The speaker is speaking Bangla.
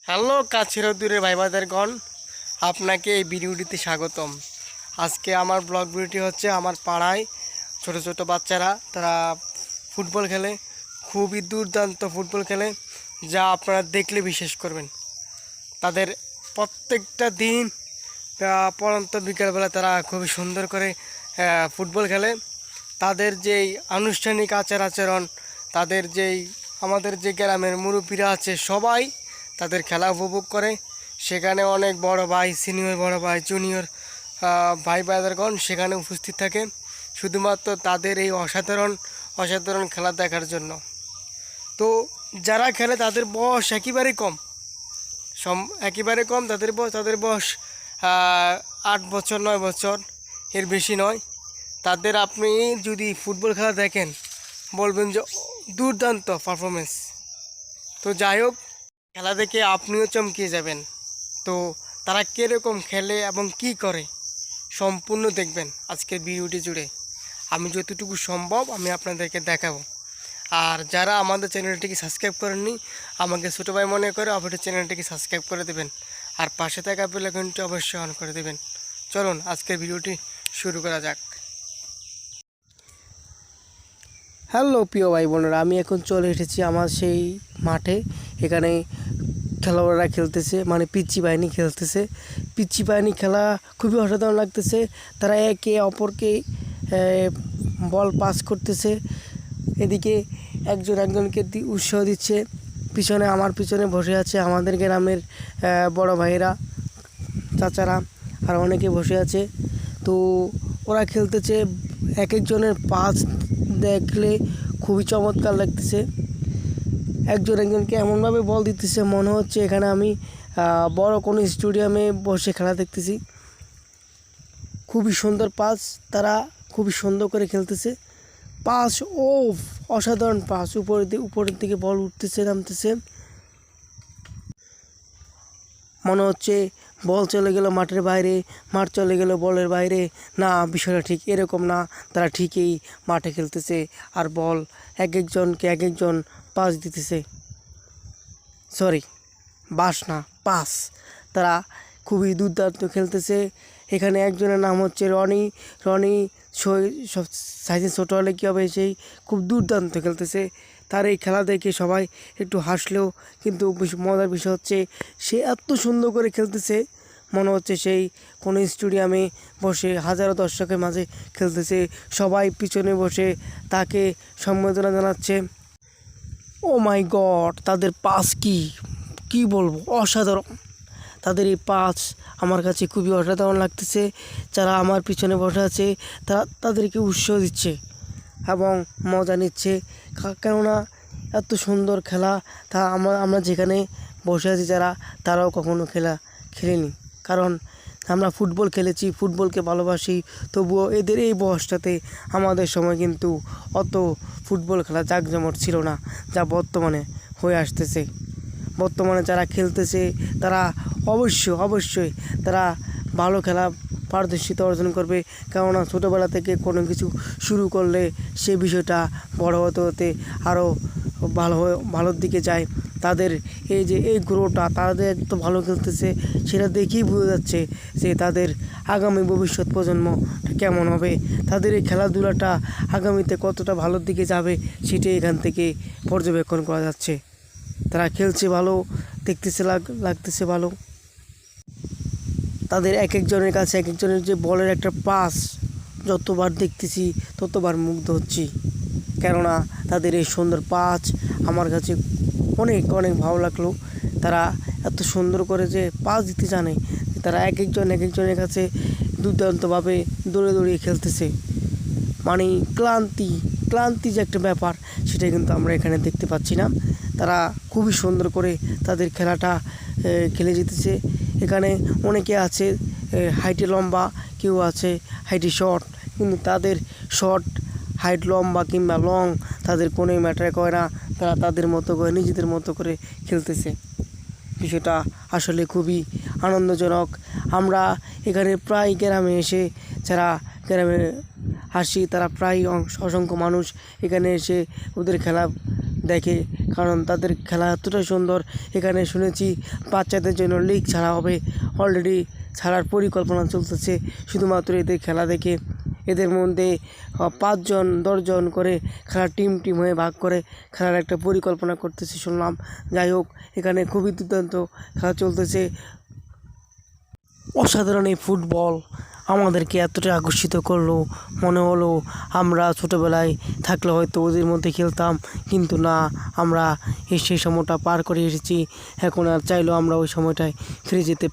হ্যালো কাছের দূরের ভাই বাদারগণ, আপনাকে এই ভিডিওটিতে স্বাগতম। আজকে আমার ব্লগ ভিডিওটি হচ্ছে আমার পাড়ায় ছোট ছোট বাচ্চারা তারা ফুটবল খেলে, খুবই দুর্দান্ত ফুটবল খেলে, যা আপনারা দেখলে বিশ্বাস করবেন। তাদের প্রত্যেকটা দিন পড়ন্ত বিকালবেলা তারা খুবই সুন্দর করে ফুটবল খেলে। তাদের যেই আনুষ্ঠানিক আচার আচরণ, তাদের যেই আমাদের যে গ্রামের মুরব্বীরা আছে সবাই তাদের খেলা উপভোগ করে। সেখানে অনেক বড় ভাই, সিনিয়র বড় ভাই, জুনিয়র ভাই ব্রাদারগণ সেখানে উপস্থিত থাকে শুধুমাত্র তাদের এই অসাধারণ অসাধারণ খেলা দেখার জন্য। তো যারা খেলে তাদের বয়স একেবারে কম। তাদের বয়স 8 বছর 9 বছর, এর বেশি নয়। তাদের আপনি যদি ফুটবল খেলা দেখেন বলবেন যে দুর্দান্ত পারফরমেন্স। তো যাই হোক, খেলা দেখে আপনিও চমকে যাবেন। তো তারা কীরকম খেলে এবং কি করে সম্পূর্ণ দেখবেন আজকের ভিডিওটি জুড়ে। আমি যতটুকু সম্ভব আমি আপনাদেরকে দেখাবো। আর যারা আমাদের চ্যানেলটিকে সাবস্ক্রাইব করেননি, আমাকে ছোটো ভাই মনে করে অবশ্যই চ্যানেলটিকে সাবস্ক্রাইব করে দেবেন, আর পাশে থাকা বেল আইকনটি অবশ্যই অন করে দেবেন। চলুন আজকের ভিডিওটি শুরু করা যাক। হ্যালো প্রিয় ভাই বোনেরা, আমি এখন চলে এসেছি আমার সেই মাঠে। এখানে খেলোয়াড়রা খেলতেছে, মানে পিচ্চি বাহিনী খেলতেছে। পিচ্চি বাহিনী খেলা খুবই অসাধারণ লাগতেছে। তারা একে অপরকে বল পাস করতেছে। এদিকে একজনকে উৎসাহ দিচ্ছে। আমার পিছনে বসে আছে আমাদের গ্রামের বড় ভাইয়েরা, চাচারা, আর অনেকে বসে আছে। তো ওরা খেলতেছে। এক একজনের পাস দেখলে খুবই চমৎকার লাগতেছে। একজনকে এমনভাবে বল দিতেছে মনে হচ্ছে এখানে আমি বড় কোনো স্টেডিয়ামে বসে খেলা দেখতেছি। খুবই সুন্দর পাস, তারা খুবই সুন্দর করে খেলতেছে। পাস ও অসাধারণ পাস, উপরের দিকে বল উঠতেছে নামতেছে। মনে হচ্ছে বল চলে গেল মাঠের বাইরে, মাঠ চলে গেল বলের বাইরে। না, বিষয়টা ঠিক এরকম না। তারা ঠিকই মাঠে খেলতেছে আর বল এক একজন পাস দিতেছে। Sorry, pass. তারা খুবই দুর্দান্ত খেলতেছে। এখানে একজনের নাম হচ্ছে রনি সব সাইজে ছোটো হলে কী হবে, সেই খুব দুর্দান্ত খেলতেছে। তার এই খেলা দেখে সবাই একটু হাসলেও কিন্তু মজার বিষয় হচ্ছে সে এত সুন্দর করে খেলতেছে মনে হচ্ছে সেই কোনো স্টেডিয়ামে বসে হাজারো দর্শকের মাঝে খেলতেছে। সবাই পিছনে বসে তাকে সম্বোধনা জানাচ্ছে। ও মাই গড, তাদের পাস কি বলবো, অসাধারণ। তাদের এই পাস আমার কাছে খুবই অসাধারণ লাগতেছে। যারা আমার পিছনে বসে আছে তাদেরকে উৎসাহ দিচ্ছে এবং মজা নিচ্ছে। কেননা এত সুন্দর খেলা তা আমরা যেখানে বসে আছি তারাও কখনো খেলেনি। কারণ আমরা ফুটবল খেলেছি, ফুটবলকে ভালোবাসি। তবুও এদের এই বয়সটাতে আমাদের সময় কিন্তু অত ফুটবল খেলা জাঁকজমট ছিল না যা বর্তমানে হয়ে আসতেছে। বর্তমানে যারা খেলতেছে তারা অবশ্যই তারা ভালো খেলা পারদর্শিতা অর্জন করবে। কেননা ছোটোবেলা থেকে কোনো কিছু শুরু করলে সে বিষয়টা বড় হতে আরও ভালোর দিকে যায়। তাদের এই গ্রোটা, তাদের এত ভালো খেলতেছে সেটা দেখেই বোঝা যাচ্ছে যে তাদের আগামী ভবিষ্যৎ প্রজন্ম কেমন হবে, তাদের এই খেলাধুলাটা আগামীতে কতটা ভালোর দিকে যাবে সেটাই এখান থেকে পর্যবেক্ষণ করা যাচ্ছে। তারা খেলছে ভালো, লাগতেছে ভালো। তাদের এক একজনের কাছে এক একজনের যে বলের একটা পাস যতবার দেখতেছি ততবার মুগ্ধ হচ্ছি। কেননা তাদের এই সুন্দর পাস আমার কাছে অনেক ভালো লাগলো। তারা এত সুন্দর করে যে পাস দিতে জানে, তারা এক একজনের কাছে দুর্দান্তভাবে দৌড়িয়ে খেলতেছে। মানে ক্লান্তি যে একটা ব্যাপার সেটা কিন্তু আমরা এখানে দেখতে পাচ্ছি না। তারা খুবই সুন্দর করে তাদের খেলাটা খেলে যেতেছে। এখানে অনেকে আছে হাইটে লম্বা, কেউ আছে হাইটে শর্ট, কিন্তু তাদের শর্ট হাইট লম্বা কিংবা লং তাদের কোনোই ম্যাটার করে না। তারা তাদের মতো করে নিজেদের মতো করে খেলতেছে। বিষয়টা আসলে খুবই আনন্দজনক। আমরা এখানে প্রায় গ্রামে এসে যারা গ্রামে আসি তারা প্রায় অসংখ্য মানুষ এখানে এসে ওদের খেলা দেখে কারণ তাদের খেলা এতটাই সুন্দর। এখানে শুনেছি বাচ্চাদের জন্য লিগ ছাড়া হবে, অলরেডি ছাড়ার পরিকল্পনা চলতেছে শুধুমাত্র এদের খেলা দেখে। এদের মধ্যে 5 জন 10 জন করে খেলার টিম হয়ে ভাগ করে খেলার একটা পরিকল্পনা করতেছে শুনলাম। যাই হোক, এখানে খুবই দুর্দান্ত খেলা চলতেছে। অসাধারণ এই ফুটবল আমাদেরকে এতটা আকর্ষিত করলো, মনে হলো আমরা ছোটোবেলায় থাকলে হয়তো ওদের মধ্যে খেলতাম, কিন্তু না, আমরা সেই সময়টা পার করে এসেছি। এখন আর চাইলেও আমরা ওই সময়টায় ফিরে যেতে